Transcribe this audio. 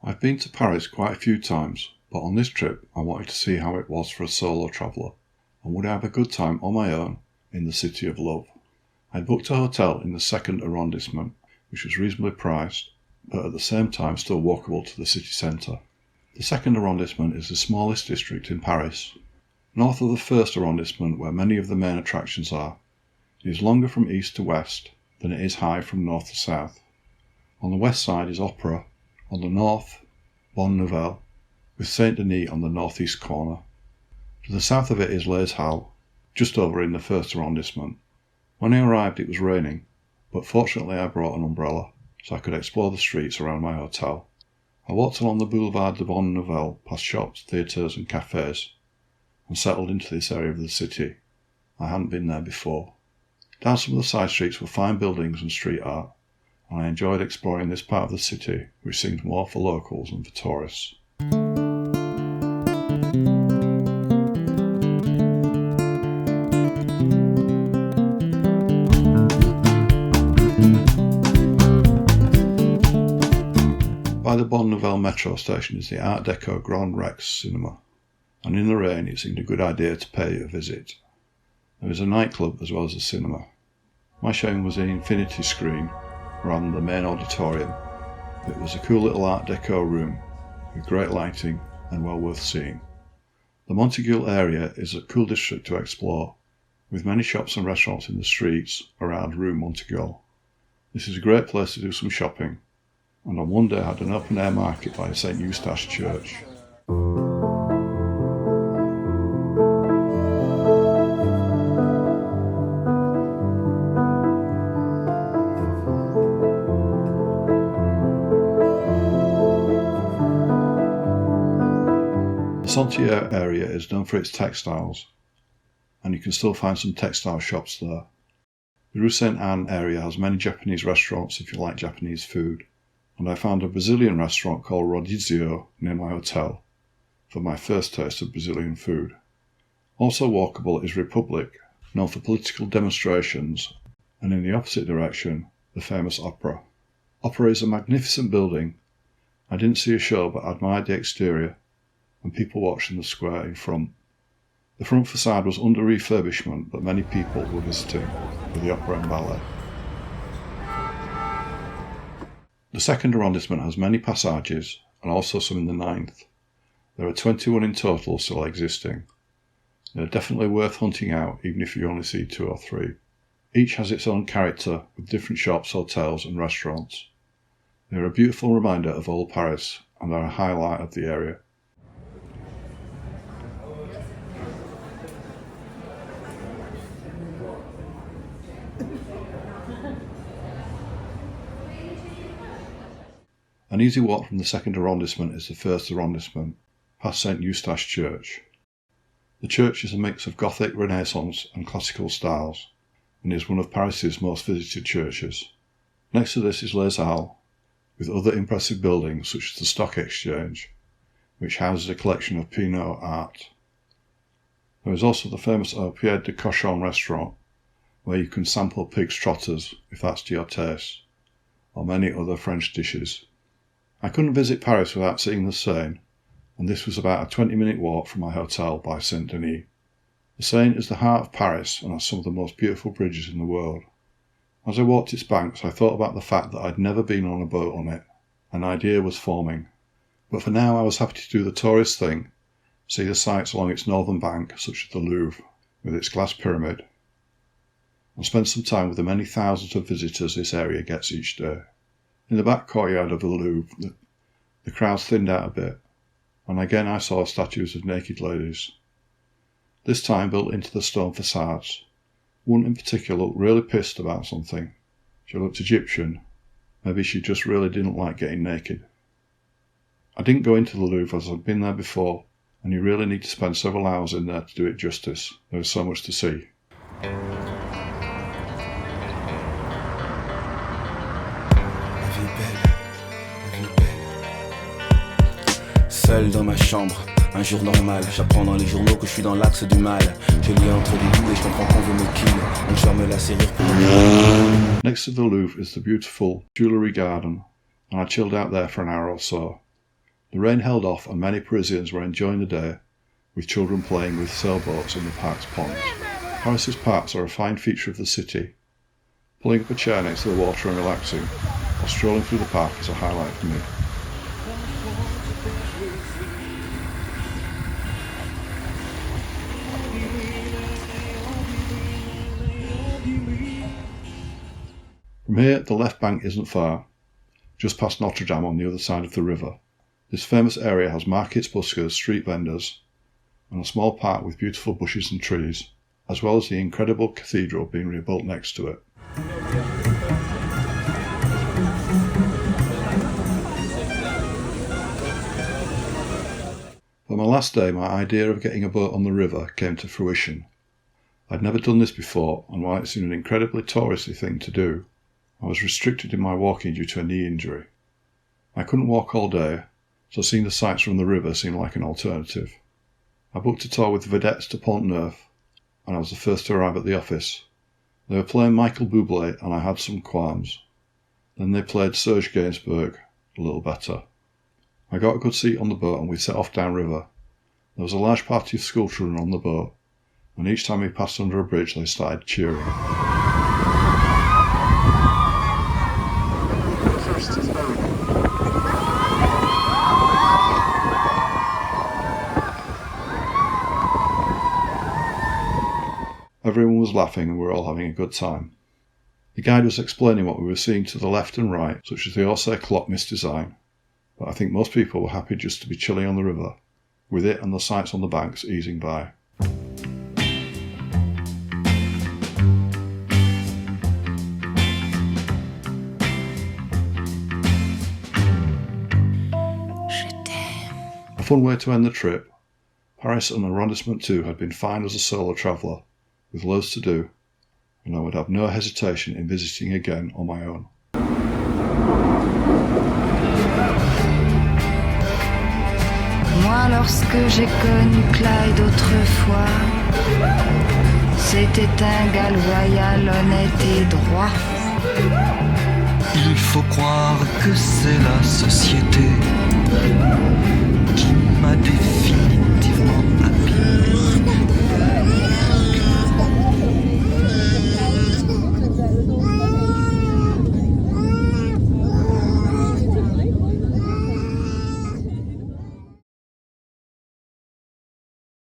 I've been to Paris quite a few times, but on this trip I wanted to see how it was for a solo traveller, and would I have a good time on my own in the City of Love. I booked a hotel in the second arrondissement, which was reasonably priced, but at the same time still walkable to the city centre. The second arrondissement is the smallest district in Paris. North of the first arrondissement, where many of the main attractions are, it is longer from east to west than it is high from north to south. On the west side is Opera, on the north, Bonne Nouvelle, with Saint-Denis on the northeast corner. To the south of it is Les Halles, just over in the first arrondissement. When I arrived it was raining, but fortunately I brought an umbrella, so I could explore the streets around my hotel. I walked along the Boulevard de Bonne Nouvelle, past shops, theatres and cafes, and settled into this area of the city. I hadn't been there before. Down some of the side streets were fine buildings and street art, and I enjoyed exploring this part of the city, which seemed more for locals than for tourists. By the Bonne Nouvelle metro station is the Art Deco Grand Rex cinema, and in the rain it seemed a good idea to pay it a visit. There is a nightclub as well as a cinema. My showing was an infinity screen rather than the main auditorium, but it was a cool little Art Deco room with great lighting and well worth seeing. The Montegulle area is a cool district to explore, with many shops and restaurants in the streets around Rue Montegulle. This is a great place to do some shopping, and on one day I had an open air market by St. Eustache Church. The Sentier area is known for its textiles, and you can still find some textile shops there. The Rue Sainte-Anne area has many Japanese restaurants if you like Japanese food, and I found a Brazilian restaurant called Rodizio near my hotel for my first taste of Brazilian food. Also walkable is Republic, known for political demonstrations, and in the opposite direction, the famous Opera. Opera is a magnificent building. I didn't see a show but admired the exterior and people watched in the square in front. The front facade was under refurbishment, but many people were visiting for the opera and ballet. The second arrondissement has many passages, and also some in the ninth. There are 21 in total still existing. They are definitely worth hunting out, even if you only see 2 or 3. Each has its own character, with different shops, hotels and restaurants. They are a beautiful reminder of old Paris, and are a highlight of the area. An easy walk from the second arrondissement is the first arrondissement, past St. Eustache Church. The church is a mix of Gothic, Renaissance and classical styles, and is one of Paris's most visited churches. Next to this is Les Halles, with other impressive buildings such as the Stock Exchange, which houses a collection of Pinot art. There is also the famous Au Pied de Cochon restaurant, where you can sample pig's trotters, if that's to your taste, or many other French dishes. I couldn't visit Paris without seeing the Seine, and this was about a 20-minute walk from my hotel by Saint-Denis. The Seine is the heart of Paris and has some of the most beautiful bridges in the world. As I walked its banks I thought about the fact that I'd never been on a boat on it. An idea was forming. But for now I was happy to do the tourist thing, see the sights along its northern bank such as the Louvre with its glass pyramid, and spend some time with the many thousands of visitors this area gets each day. In the back courtyard of the Louvre, the crowds thinned out a bit, and again I saw statues of naked ladies, this time built into the stone facades. One in particular looked really pissed about something. She looked Egyptian. Maybe she just really didn't like getting naked. I didn't go into the Louvre as I'd been there before, and you really need to spend several hours in there to do it justice. There is so much to see. Seul dans ma chambre, un jour normal. J'apprends dans les journaux que je suis dans l'axe du mal. Je lis entre les lignes et je comprends qu'on veut me kill. On ferme la serrure pour... Next to the Louvre is the beautiful Tuileries Garden, and I chilled out there for an hour or so. The rain held off and many Parisians were enjoying the day, with children playing with sailboats in the park's ponds. Paris's parks are a fine feature of the city. Pulling up a chair next to the water and relaxing, or strolling through the park is a highlight for me. From here, the left bank isn't far, just past Notre Dame on the other side of the river. This famous area has markets, buskers, street vendors, and a small park with beautiful bushes and trees, as well as the incredible cathedral being rebuilt next to it. For my last day, my idea of getting a boat on the river came to fruition. I'd never done this before, and while it seemed an incredibly touristy thing to do, I was restricted in my walking due to a knee injury. I couldn't walk all day, so seeing the sights from the river seemed like an alternative. I booked a tour with the Vedettes to Pont Neuf, and I was the first to arrive at the office. They were playing Michael Bublé, and I had some qualms. Then they played Serge Gainsbourg, a little better. I got a good seat on the boat and we set off downriver. There was a large party of school children on the boat, and each time we passed under a bridge they started cheering. Everyone was laughing and we were all having a good time. The guide was explaining what we were seeing to the left and right, such as the Orsay clock misdesign, but I think most people were happy just to be chilling on the river, with it and the sights on the banks easing by. A fun way to end the trip, Paris and Arrondissement 2 had been fine as a solo traveller, with loads to do, and I would have no hesitation in visiting again on my own. Moi, lorsque j'ai connu Clyde autrefois, c'était un gars loyal, honnête et droit. Il faut croire que c'est la société qui m'a défini.